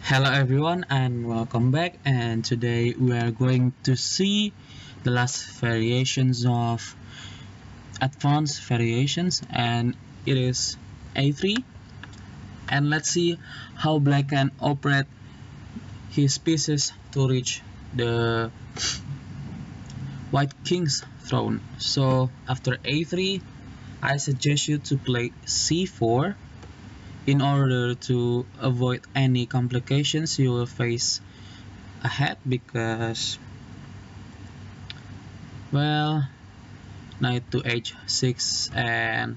Hello everyone and welcome back, and today we are going to see the last variations of advanced variations, and it is a3. And let's see how black can operate his pieces to reach the white king's throne. So after a3, I suggest you to play c4 in order to avoid any complications you will face ahead, because, well, knight to h6 and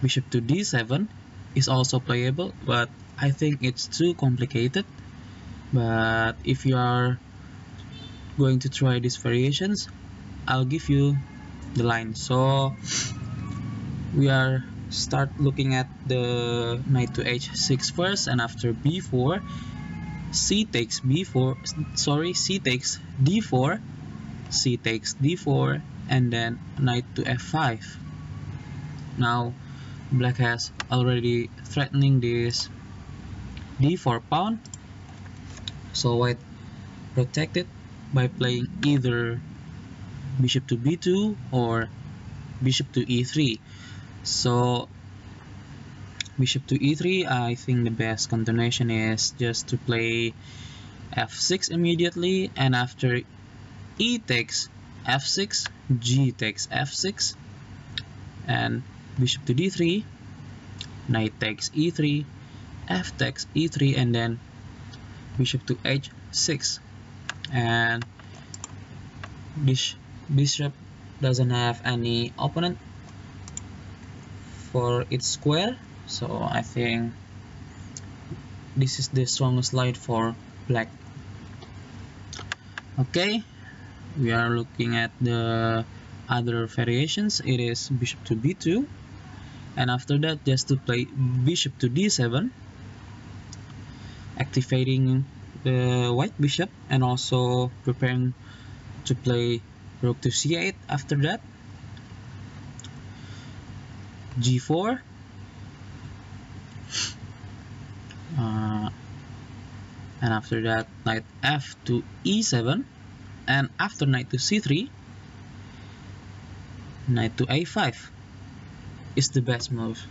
bishop to d7 is also playable, but I think it's too complicated. But if you are going to try these variations, I'll give you the line. So we are start looking at the knight to h6 first, and after b4, c takes d4, c takes d4, and then knight to f5. Now black has already threatening this d4 pawn, so white protected by playing either bishop to b2 or bishop to e3. So bishop to e3, I think the best continuation is just to play f6 immediately, and after e takes f6, g takes f6, and bishop to d3, knight takes e3, f takes e3, and then bishop to h6. And this bishop doesn't have any opponent for its square, so I think this is the strongest line for black. Okay, we are looking at the other variations. It is bishop to b2, and after that just to play bishop to d7, activating the white bishop, and also preparing to play rook to c8. After that g4, and after that knight f to e7, and after knight to c3, knight to a5 is the best move.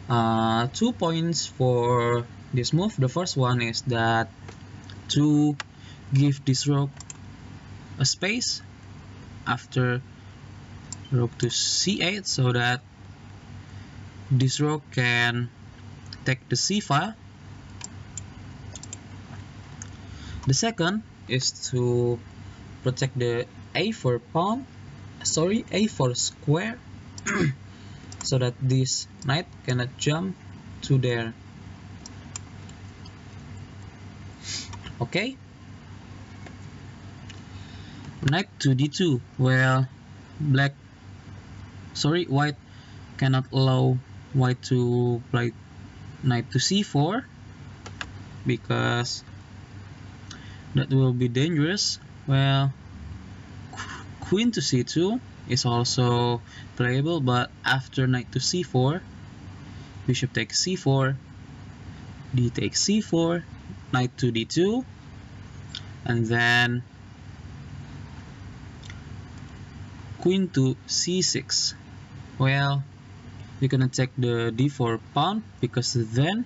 2 points for this move. The first one is that to give this rook a space after rook to c8, so that this rook can take the c file. The second is to protect the a4 pawn, a4 square, so that this knight cannot jump to there. Okay, knight to d2. Well, white cannot allow white to play knight to c4, because that will be dangerous. Well, queen to c2 is also playable, but after knight to c4, bishop takes c4, d takes c4, knight to d2, and then queen to c6. Well, you're gonna take the d4 pawn, because then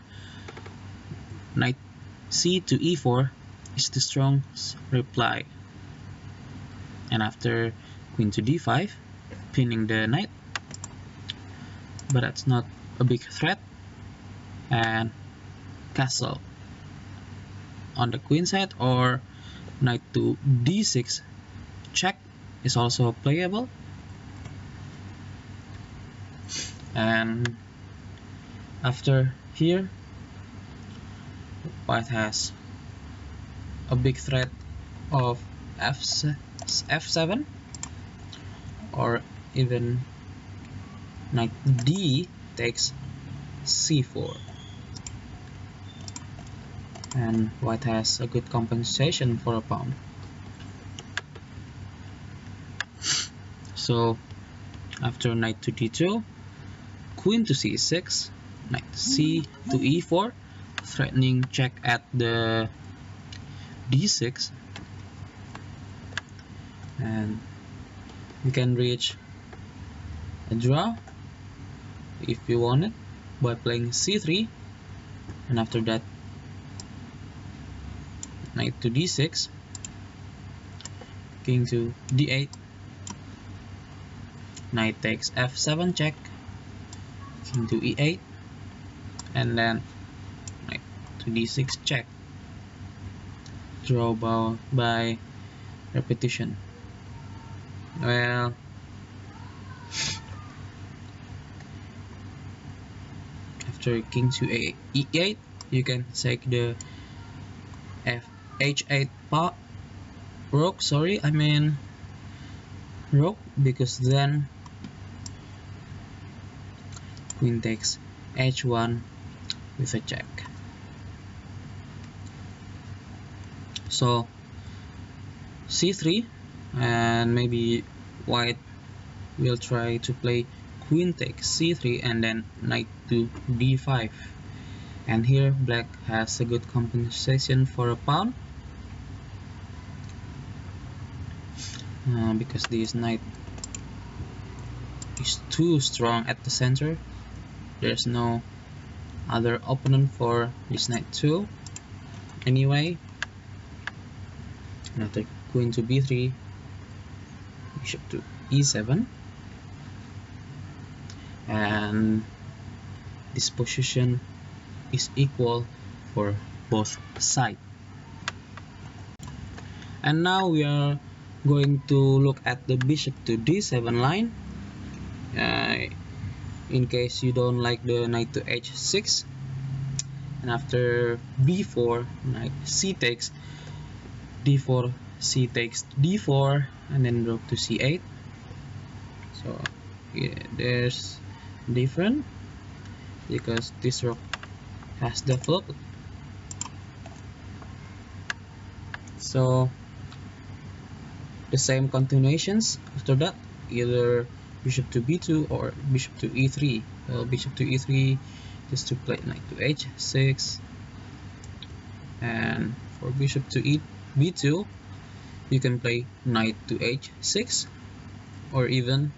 knight c to e4 is the strong reply. And after queen to d5, pinning the knight, but that's not a big threat, and castle on the queen side, or knight to d6 check is also playable. And after here, white has a big threat of f7, or even knight d takes c4, and white has a good compensation for a pawn. So after knight to d2, queen to c6, knight c to e4, threatening check at the d6, and you can reach a draw if you want it by playing c3, and after that knight to d6, king to d8, knight takes f7 check, king to e8, and then knight to d6 check, draw by repetition. Well, after king to e8, you can take the h8 rook, rook, because then queen takes h1 with a check. So c3, and maybe white will try to play queen takes c3 and then knight to d5, and here black has a good compensation for a pawn, because this knight is too strong at the center. There's no other opponent for this knight too. Anyway, another queen to b3, bishop to e7, and this position is equal for both sides. And now we are going to look at the bishop to d7 line. In case you don't like the knight to h6, and after b4, knight c takes d4, c takes d4, and then rook to c8. So yeah, there's different because this rook has developed. So the same continuations after that, either bishop to b2 or bishop to e3. Well, bishop to e3 is to play knight to h6, and for bishop to b2 you can play knight to h6 or even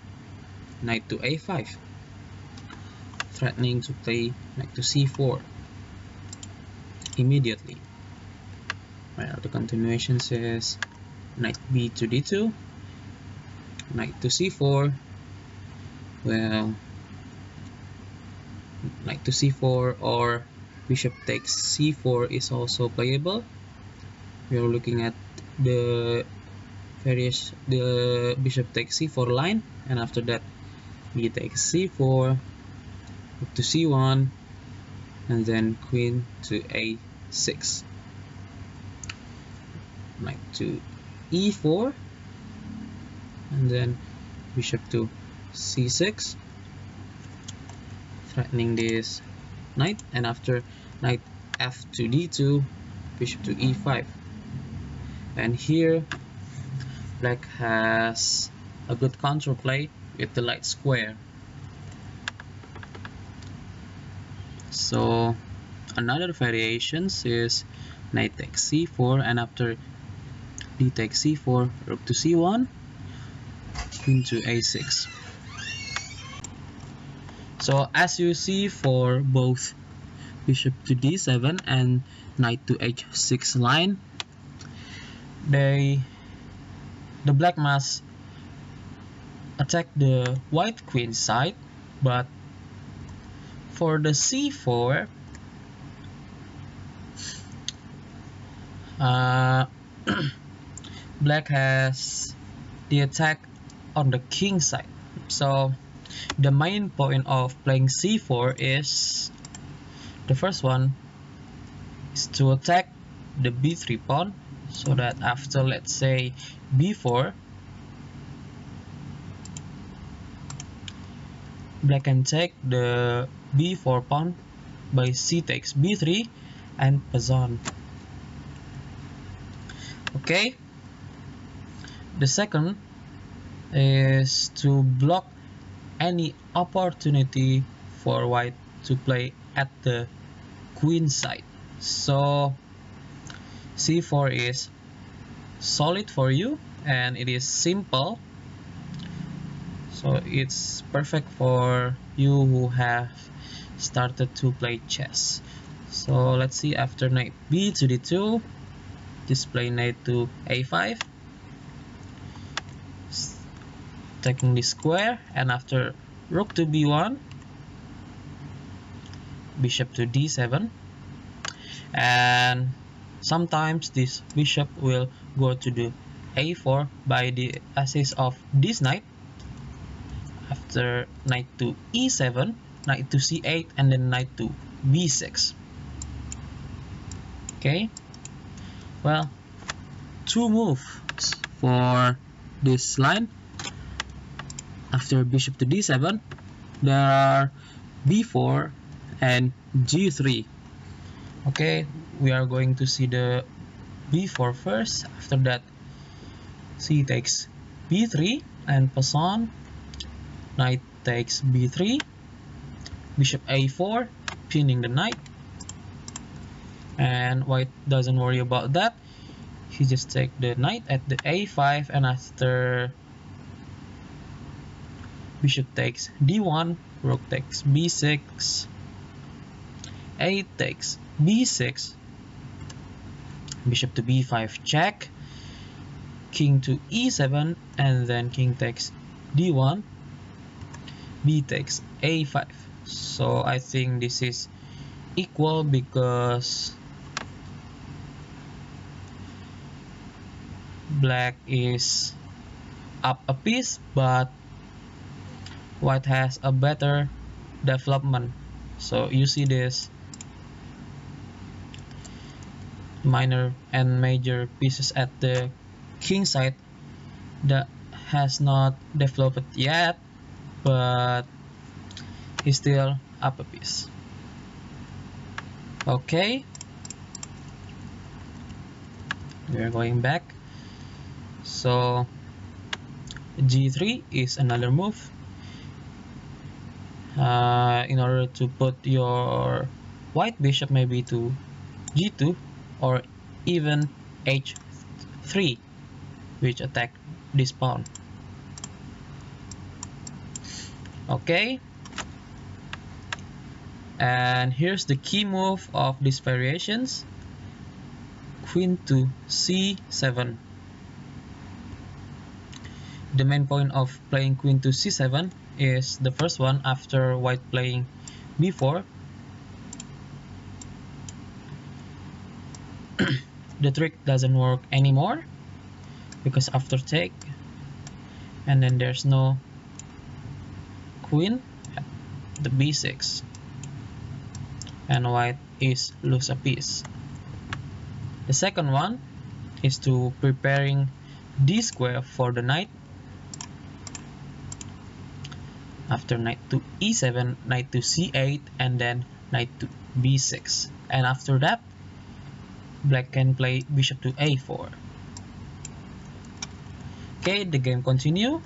knight to a5, threatening to play knight to c4 immediately. Well, the continuations is knight b to d2, knight to c4. Well, knight to c4 or bishop takes c4 is also playable. We are looking at the bishop takes c4 line, and after that b takes c4, rook to c1, and then queen to a6, knight to e4, and then bishop to c6, threatening this knight, and after knight f to d2, bishop to e5. And here black has a good counterplay with the light square. So another variations is knight takes c4, and after d takes c4, rook to c1, queen to a6. So as you see, for both bishop to d7 and knight to h6 line, the black must attack the white queen side, but for the c4, black has the attack on the king side. So the main point of playing c4 is, the first one is to attack the b3 pawn, so that after, let's say, b4, black can take the b4 pawn by c takes b3 and pass on. Okay, the second is to block any opportunity for white to play at the queen side. So c4 is solid for you and it is simple, so it's perfect for you who have started to play chess. So let's see, after knight b to d2, display knight to a5, taking the square, and after rook to b1, bishop to d7, and sometimes this bishop will go to the a4 by the assist of this knight. After knight to e7, knight to c8, and then knight to b6. Okay, well, two moves for this line. After bishop to d7, there are b4 and g3. Okay, we are going to see the b4 first. After that, c takes b3 and pass on. Knight takes b3, bishop a4, pinning the knight. And white doesn't worry about that. He just takes the knight at the a5, and after bishop takes d1, rook takes b6, a takes b6, bishop to b5 check, king to e7, and then king takes d1, b takes a5. So I think this is equal because black is up a piece, but white has a better development. So you see this minor and major pieces at the king side that has not developed yet, but he's still up a piece. Okay, we are going back. So g3 is another move in order to put your white bishop maybe to g2 or even h3, which attack this pawn. Okay, and here's the key move of these variations: queen to c7. The main point of playing queen to c7 is the first one. After white playing b4, the trick doesn't work anymore, because after take, and then there's no queen at the b6, and white is lose a piece. The second one is to preparing d square for the knight. After knight to e7, knight to c8, and then knight to b6, and after that black can play bishop to a4. Okay, the game continue.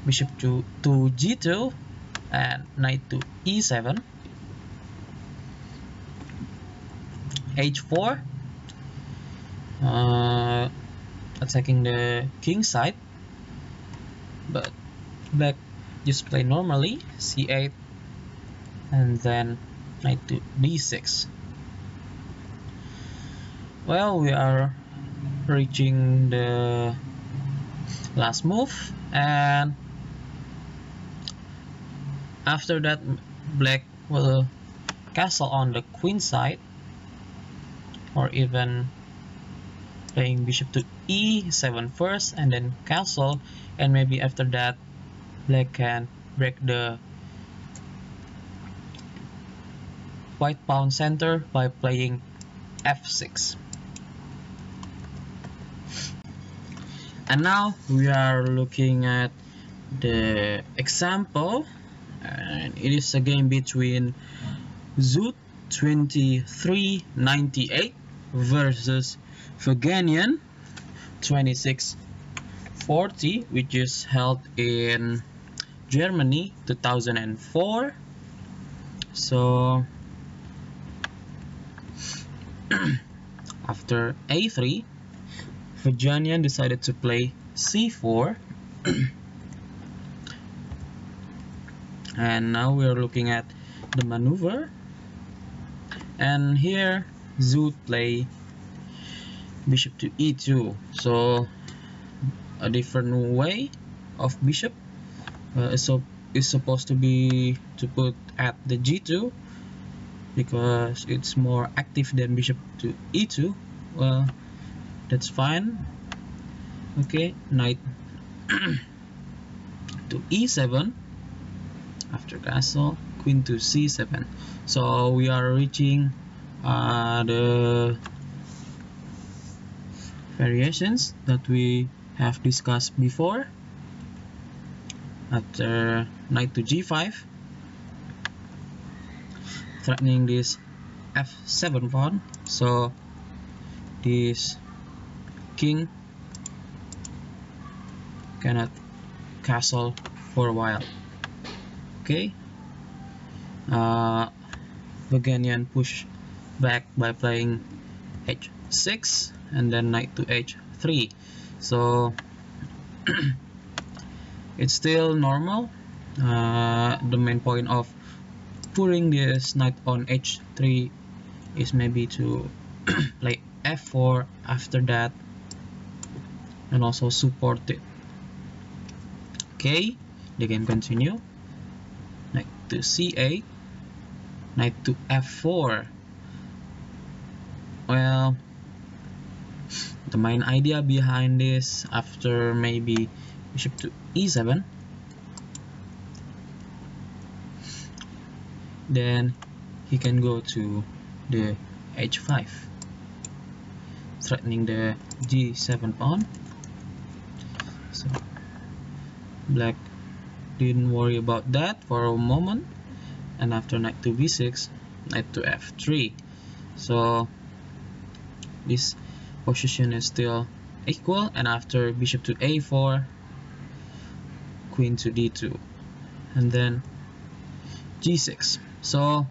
Bishop to g2 and knight to e7, h4, attacking the king side, but black just play normally, c8, and then knight to d6. Well, we are reaching the last move, and after that black will castle on the queen side, or even playing bishop to e7 first and then castle, and maybe after that black can break the white pawn center by playing f6. And now we are looking at the example, and it is a game between Zoot 2398 versus Fanan 2640, which is held in Germany 2004. So After a3, Vajanian decided to play c4. And now we're looking at the maneuver. And here Zoot play bishop to e2. So a different way of bishop is supposed to be to put at the g2, because it's more active than bishop to e2. Well, that's fine. Okay, knight to e7. After castle, queen to c7. So we are reaching the variations that we have discussed before. After knight to g5, threatening this f7 pawn, so this king cannot castle for a while. Okay, Vaganian push back by playing h6 and then knight to h3. So it's still normal. The main point of putting this knight on h3 is maybe to play f4 after that and also support it. Okay, the game continue. Knight to c8, knight to f4. Well, the main idea behind this, after maybe bishop to e7, then he can go to the h5, threatening the g7 pawn. So black didn't worry about that for a moment, and after knight to b6, knight to f3. So this position is still equal, and after bishop to a4, queen to d2, and then g6. So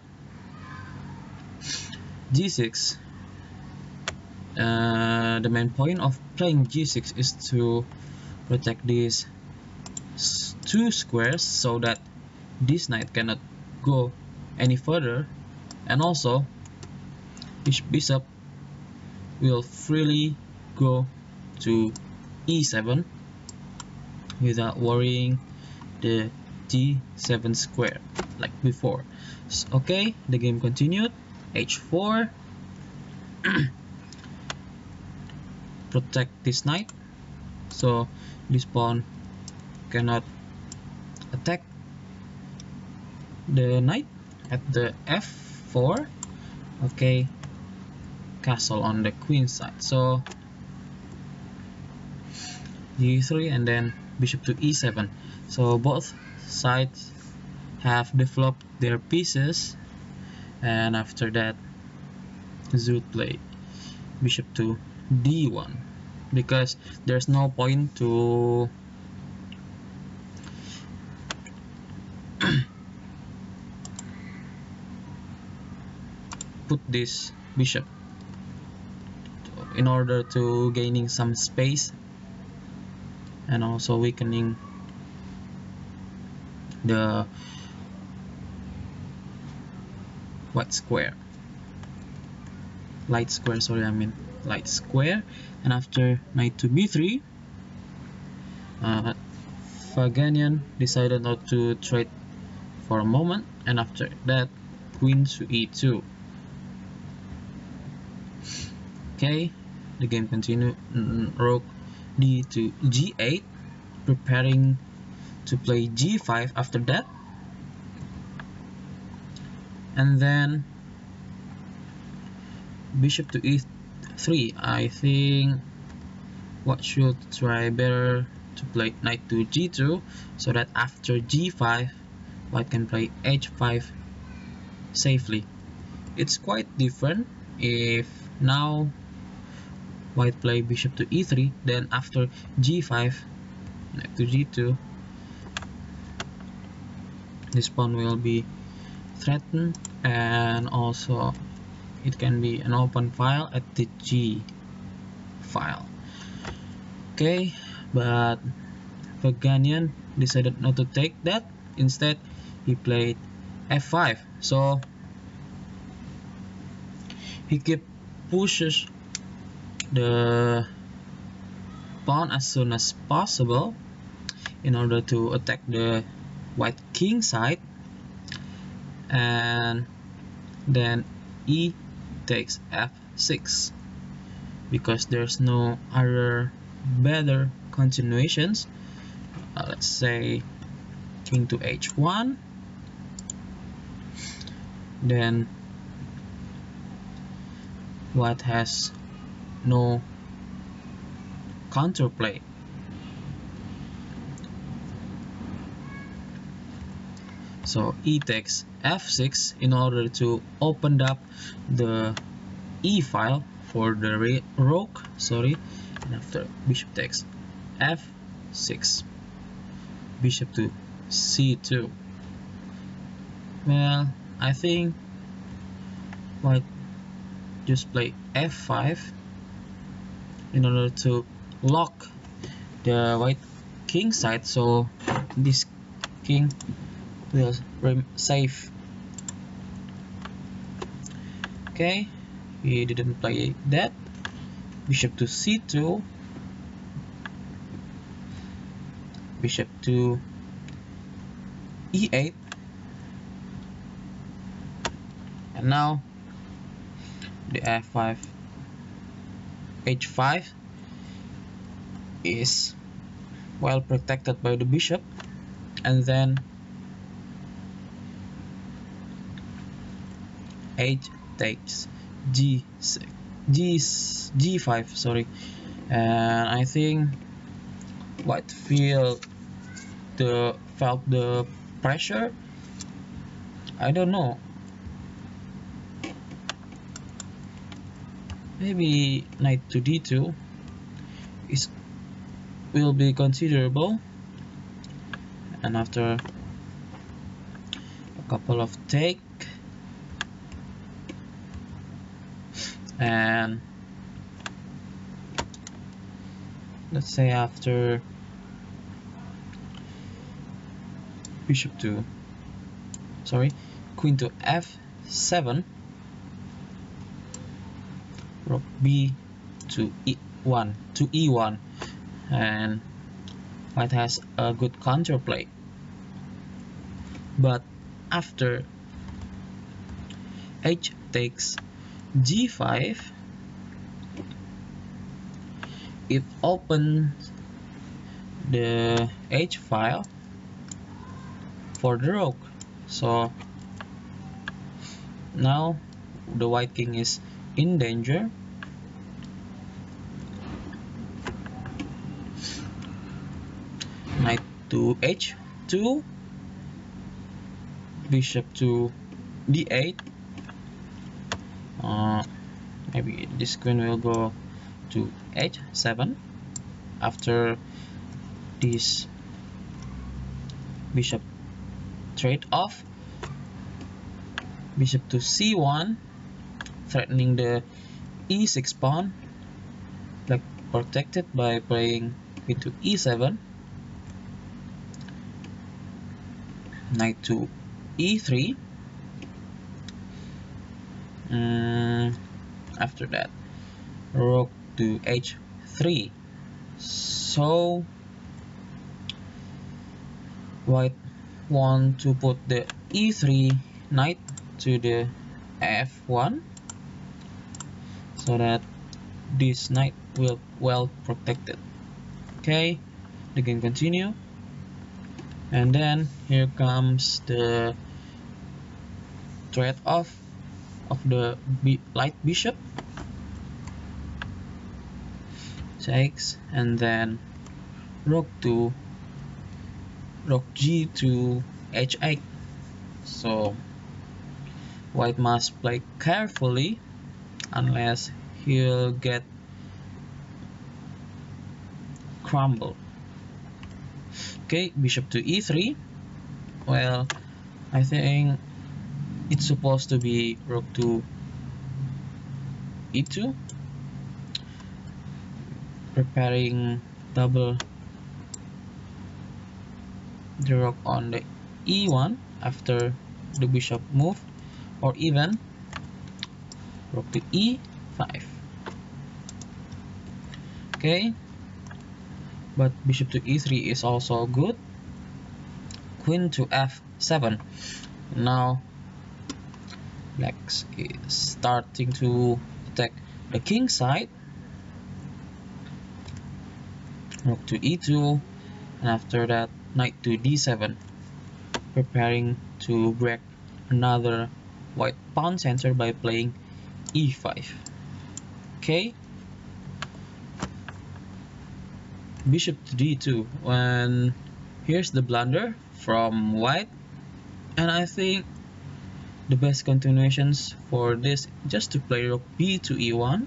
g6, the main point of playing g6 is to protect these two squares so that this knight cannot go any further, and also this bishop will freely go to e7 without worrying the g7 square like before. Okay, the game continued. h4, protect this knight so this pawn cannot attack the knight at the f4. Okay, castle on the queen side, so g3 and then bishop to e7. So both sides have developed their pieces, and after that Zoot play bishop to d1, because there's no point to put this bishop in order to gaining some space and also weakening the white square, light square, sorry, I mean light square. And after knight to b3, Vaganian decided not to trade for a moment, and after that queen to e2. Okay, the game continued. Rook d to g8, preparing to play g5 after that, and then bishop to e3. I think what should try better to play knight to g2, so that after g5 white can play h5 safely. It's quite different if now white play bishop to e3, then after g5 knight to g2, this pawn will be threatened, and also it can be an open file at the G file. Okay, but Fagan decided not to take that. Instead, he played f5. So he pushes the pawn as soon as possible in order to attack the white king side, and then e takes f6 because there's no other better continuations. Let's say king to h1, then white has no counterplay. So e takes f6 in order to open up the e file for the rook, and after bishop takes f6, bishop to c2. Well, I think white just play f5 in order to lock the white king side, so this king will remain safe. Okay, he didn't play that. Bishop to c2, bishop to e8, and now the f5 h5 is well protected by the bishop, and then h takes g5, sorry, and I think white felt the pressure. I don't know, maybe knight to d2 will be considerable, and after a couple of take, and let's say after queen to f7, rook b to e1, and white has a good counterplay. But after h takes g5, it opens the h file for the rook, so now the white king is in danger. Knight to h2, bishop to d8. Maybe this queen will go to h7 after this bishop trade off. Bishop to c1, threatening the e6 pawn, like protected by playing queen to e7. Knight to e3. After that, rook to h3. So white want to put the e3 knight to the f1 so that this knight will well protected. Okay, the game continue, and then here comes the trade off of the light bishop, takes, and then rook g to h8. So white must play carefully unless he'll get crumbled. Okay, bishop to e3. Well, I think it's supposed to be rook to e2, preparing double the rook on the e1 after the bishop move, or even rook to e5. Okay, but bishop to e3 is also good. Queen to f7. Now black is starting to attack the king side. Rook to e2, and after that knight to d7, preparing to break another white pawn center by playing e5. Okay, bishop to d2, and here's the blunder from white, and I think the best continuations for this just to play rook b to e1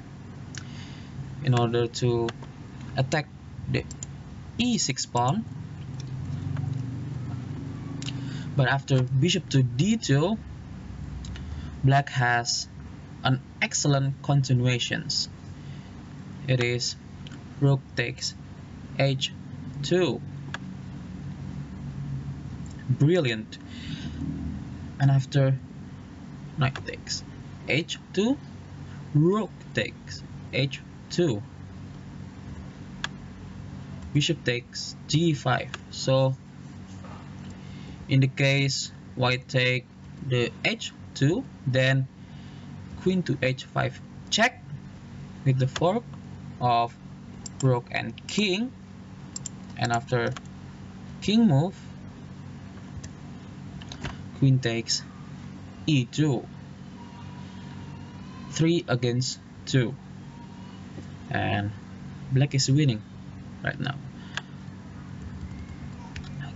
in order to attack the e6 pawn. But after bishop to d2, black has an excellent continuations. It is rook takes h2. Brilliant. And after knight takes h2, rook takes h2, bishop takes g5. So in the case white take the h2, then queen to h5 check with the fork of rook and king, and after king move, queen takes e2, 3 against 2, and black is winning right now.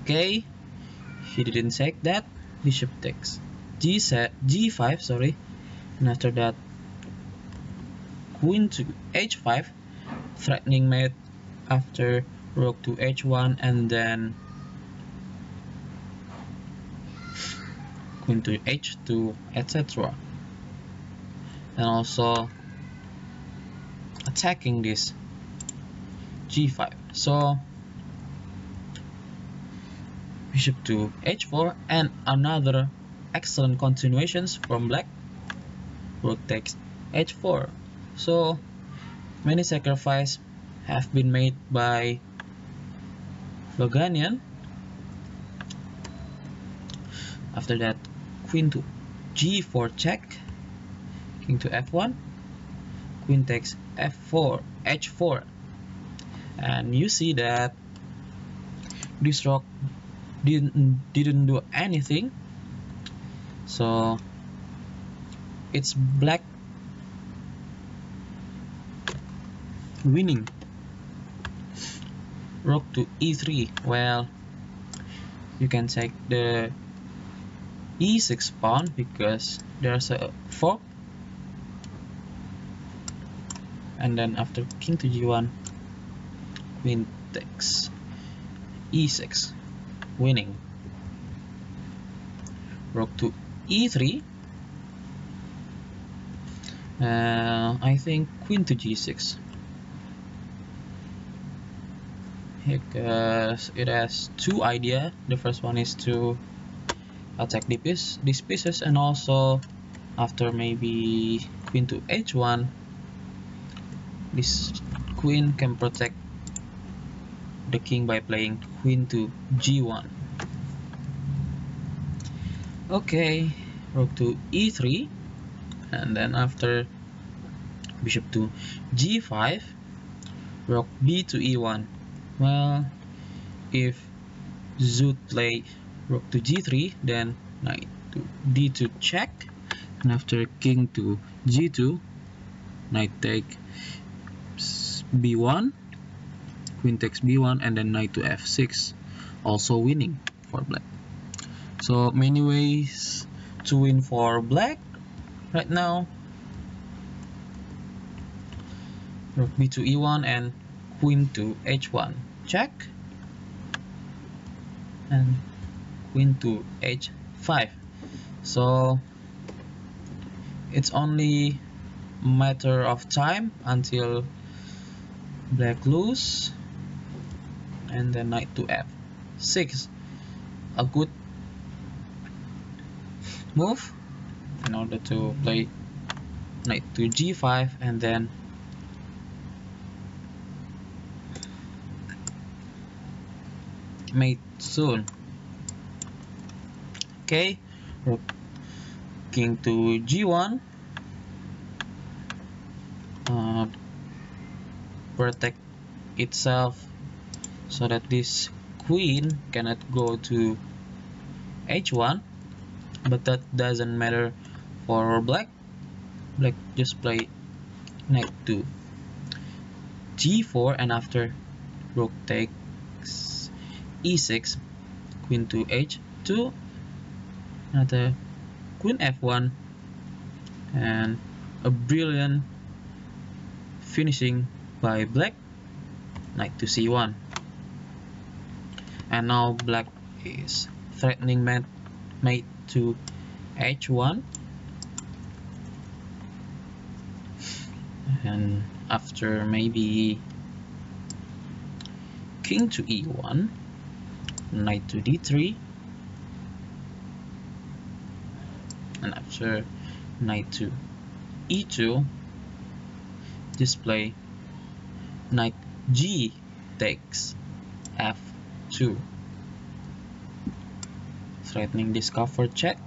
Okay, he didn't check that. Bishop takes g5, sorry, and after that queen to h5, threatening mate after rook to h1, and then queen to h2, etc. And also attacking this g5. So bishop to h4, and another excellent continuations from black. Rook takes h4. So many sacrifices have been made by Loganian. After that, queen to g4 check, king to f1, queen takes f4, h4, and you see that this rook didn't do anything, so it's black winning. Rook to e3. Well, you can take the e6 pawn because there's a fork, and then after king to g1, queen takes e6, winning. Rook to e3. I think queen to g6 because it has two ideas. The first one is to attack these pieces, and also after maybe queen to h1, this queen can protect the king by playing queen to g1. Okay, rook to e3, and then after bishop to g5, rook b to e1. Well, if Zoot play rook to g3, then knight to d2 check, and after king to g2, knight take b1, queen takes b1, and then knight to f6, also winning for black. So many ways to win for black right now. Rook b to e1 and queen to h1 check, and queen to h5. So it's only matter of time until black lose, and then knight to f6, a good move in order to play knight to g5 and then mate soon. Okay, rook king to g1, protect itself so that this queen cannot go to h1, but that doesn't matter for black. Black just play knight to g4, and after rook takes e6, queen to h2, another queen f1, and a brilliant finishing by black, knight to c1. And now black is threatening mate to h1, and after maybe king to e1, knight to d3, and after knight to e2, display knight g takes f2, threatening this covered check.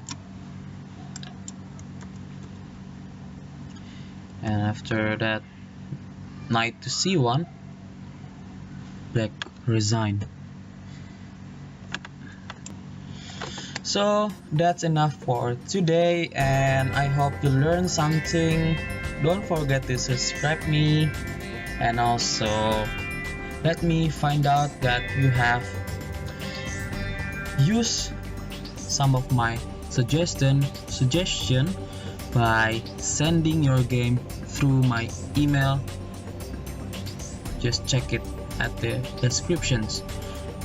And after that, knight to c1, black resigned. So that's enough for today, and I hope you learned something. Don't forget to subscribe me, and also let me find out that you have used some of my suggestion by sending your game through my email. Just check it at the descriptions.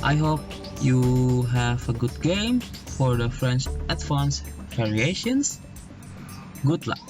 I hope you have a good game for the French Advanced Variations. Good luck!